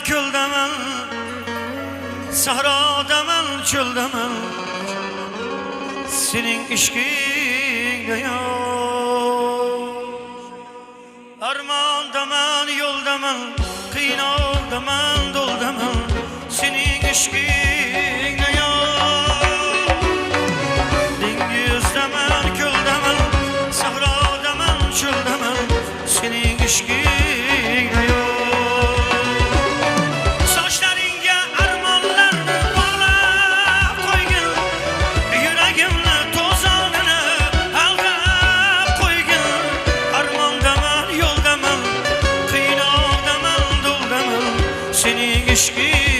Küldemen, sahradaman, çöldemen, senin işkinde yok. Armandaman, yoldaman, kıynaldaman, doldaman, senin işkinde yok. Dengizdemen, küldemen, sahradaman, çöldemen, senin işkinde yok. Senin işkin